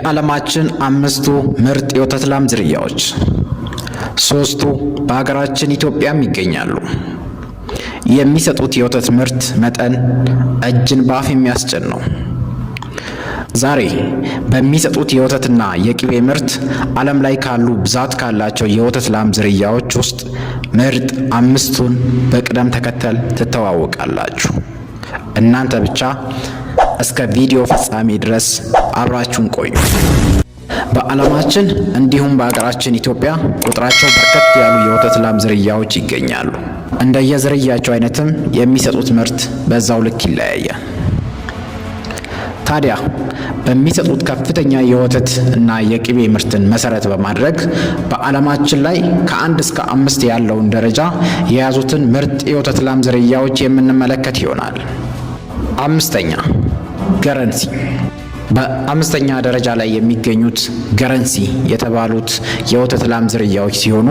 የዓለማችን 5ቱ ምርጥ የወተት ላም ዝርያዎች 3ቱ በሀገራችን ኢትዮጵያም ይገኛሉ። የሚሰጡት የወተት ምርት መጠን እጅን በአፍ የሚያስጭን ነው። ዛሬ በሚሰጡት የወተትና የቅቤ ምርት ዓለም ላይ ካሉ ብዛት ካላቸው የወተት ላም ዝርያዎች ውስጥ ምርጥ 5ቱን በቅደም ተከተል ትተዋወቃላችሁ። እናንተ ብቻ እስከ ቪዲዮ ፍጻሜ ድረስ አብራችሁን ቆዩ። በዓለማችን እንዲሁም በሀገራችን ኢትዮጵያ ቁጥራቸው በርከት ያሉ የወተት ላም ዝርያዎች ይገኛሉ። እንደየዝርያቸው አይነትም የሚሰጡት ምርት በዛው ልክ ይለያያል። ታዲያ በሚሰጡት ከፍተኛ የወተት እና የቅቤ ምርትን መሰረት በማድረግ በዓለማችን ላይ ከ1 እስከ 5 ያለውን ደረጃ የያዙትን ምርጥ የወተት ላም ዝርያዎች የምንመለከት ይሆናል። 5ኛ ገረንሲ። በ5ኛ ደረጃ ላይ የሚገኙት ገረንሲ የተባሉት የወተት ላም ዝርያዎች ሲሆኑ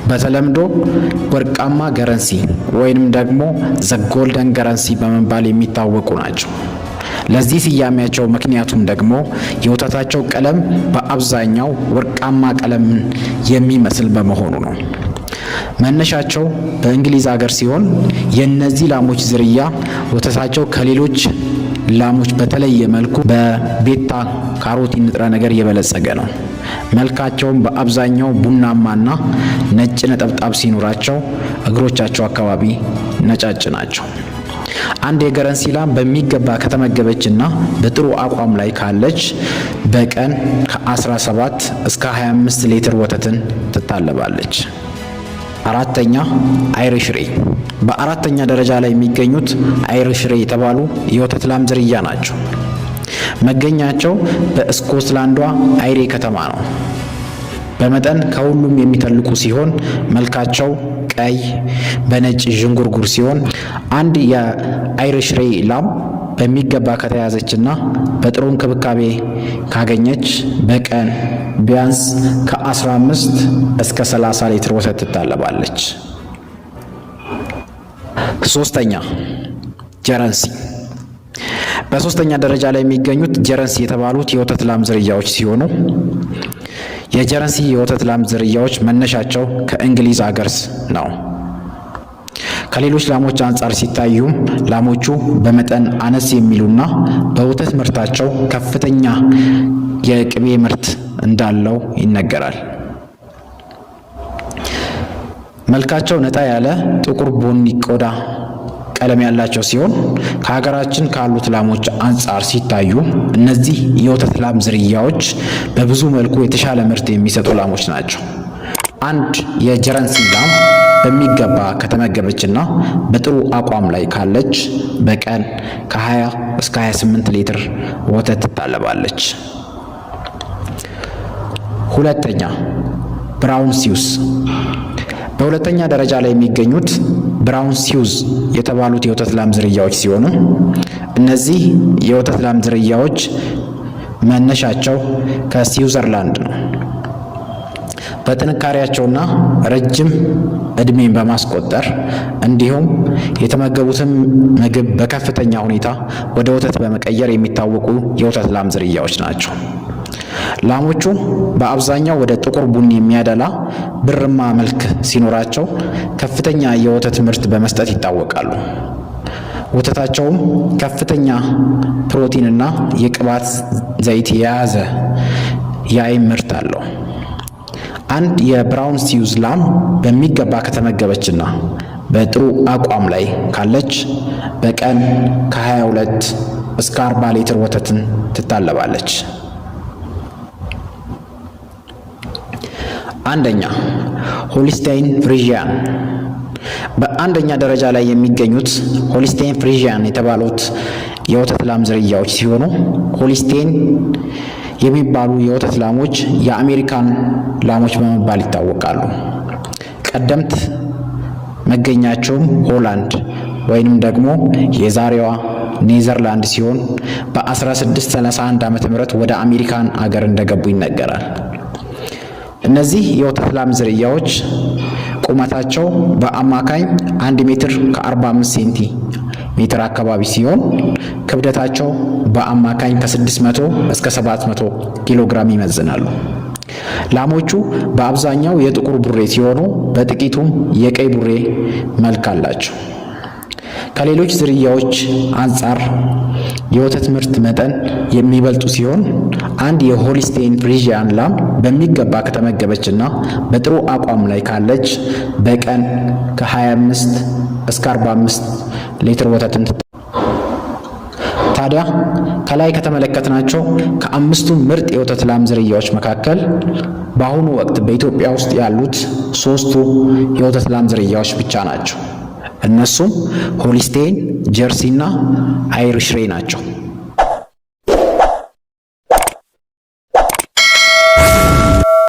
በተለምዶ ወርቃማ ገረንሲ ወይንም ደግሞ ዘ ጎልደን ገረንሲ በመባል የሚታወቁ ናቸው። ለዚህ ስያሜያቸው ምክንያቱም ደግሞ የወተታቸው ቀለም በአብዛኛው ወርቃማ ቀለምን የሚመስል በመሆኑ ነው። መነሻቸው በእንግሊዝ ሀገር ሲሆን የእነዚህ ላሞች ዝርያ ወተታቸው ከሌሎች ላሞች በተለየ መልኩ በቤታ ካሮቲን ንጥረ ነገር የበለጸገ ነው። መልካቸውም በአብዛኛው ቡናማና ነጭ ነጠብጣብ ሲኖራቸው እግሮቻቸው አካባቢ ነጫጭ ናቸው። አንድ የገረንሲ ላም በሚገባ ከተመገበችና በጥሩ አቋም ላይ ካለች በቀን ከ17 እስከ 25 ሊትር ወተትን ትታለባለች። 4ኛ አይሪሽ ሬ። በ4ኛ ደረጃ ላይ የሚገኙት አይሪሽ ሬ የተባሉ የወተት ላም ዝርያ ናቸው። መገኛቸው በስኮትላንዷ አይሬ ከተማ ነው። በመጠን ከሁሉም የሚተልቁ ሲሆን መልካቸው ቀይ በነጭ ዥንጉርጉር ሲሆን አንድ የአይሪሽ ሬ ላም በሚገባ ከተያዘችና በጥሩ እንክብካቤ ካገኘች በቀን ቢያንስ ከ15 እስከ 30 ሊትር ወተት ትታለባለች። 3ኛ ጀረንሲ። በ3ኛ ደረጃ ላይ የሚገኙት ጀረንሲ የተባሉት የወተት ላም ዝርያዎች ሲሆኑ የጀረንሲ የወተት ላም ዝርያዎች መነሻቸው ከእንግሊዝ አገር ነው። ከሌሎች ላሞች አንጻር ሲታዩም ላሞቹ በመጠን አነስ የሚሉና በወተት ምርታቸው ከፍተኛ የቅቤ ምርት እንዳለው ይነገራል። መልካቸው ነጣ ያለ ጥቁር ቡኒ ቆዳ ቀለም ያላቸው ሲሆን ከሀገራችን ካሉት ላሞች አንጻር ሲታዩ እነዚህ የወተት ላም ዝርያዎች በብዙ መልኩ የተሻለ ምርት የሚሰጡ ላሞች ናቸው። አንድ የጀረንሲ ላም በሚገባ ከተመገበችና በጥሩ አቋም ላይ ካለች በቀን ከ20 እስከ 28 ሊትር ወተት ትታለባለች። 2ኛ ብራውን ሲውስ። በ2ኛ ደረጃ ላይ የሚገኙት ብራውን ሲውዝ የተባሉት የወተት ላም ዝርያዎች ሲሆኑ እነዚህ የወተት ላም ዝርያዎች መነሻቸው ከስዊዘርላንድ ነው። በጥንካሬያቸውና ረጅም እድሜን በማስቆጠር እንዲሁም የተመገቡትን ምግብ በከፍተኛ ሁኔታ ወደ ወተት በመቀየር የሚታወቁ የወተት ላም ዝርያዎች ናቸው። ላሞቹ በአብዛኛው ወደ ጥቁር ቡኒ የሚያደላ ብርማ መልክ ሲኖራቸው ከፍተኛ የወተት ምርት በመስጠት ይታወቃሉ። ወተታቸውም ከፍተኛ ፕሮቲንና የቅባት ዘይት የያዘ የአይብ ምርት አለው። አንድ የብራውን ሲውዝ ላም በሚገባ ከተመገበችና በጥሩ አቋም ላይ ካለች በቀን ከ22 እስከ 40 ሊትር ወተትን ትታለባለች። 1ኛ ሆልስታይን ፍሪዥያን። በ1ኛ ደረጃ ላይ የሚገኙት ሆልስታይን ፍሪዥያን የተባሉት የወተት ላም ዝርያዎች ሲሆኑ ሆልስታይን የሚባሉ የወተት ላሞች የአሜሪካን ላሞች በመባል ይታወቃሉ። ቀደምት መገኛቸውም ሆላንድ ወይንም ደግሞ የዛሬዋ ኔዘርላንድ ሲሆን በ1631 ዓ.ም ወደ አሜሪካን አገር እንደገቡ ይነገራል። እነዚህ የወተት ላም ዝርያዎች ቁመታቸው በአማካኝ 1 ሜትር ከ45 ሴንቲ ሜትር አካባቢ ሲሆን ክብደታቸው በአማካኝ ከ600 እስከ 700 ኪሎ ግራም ይመዝናሉ። ላሞቹ በአብዛኛው የጥቁር ቡሬ ሲሆኑ በጥቂቱም የቀይ ቡሬ መልክ አላቸው። ከሌሎች ዝርያዎች አንጻር የወተት ምርት መጠን የሚበልጡ ሲሆን አንድ የሆሊስቴን ፍሪዥያን ላም በሚገባ ከተመገበችና በጥሩ አቋም ላይ ካለች በቀን ከ25 እስከ 45 ሊትር ወተትን ታዲያ ከላይ ከተመለከትናቸው ከአምስቱ ምርጥ የወተት ላም ዝርያዎች መካከል በአሁኑ ወቅት በኢትዮጵያ ውስጥ ያሉት 3ቱ የወተት ላም ዝርያዎች ብቻ ናቸው። እነሱም ሆሊስቴን፣ ጀርሲ እና አይሪሽ ሬይ ናቸው።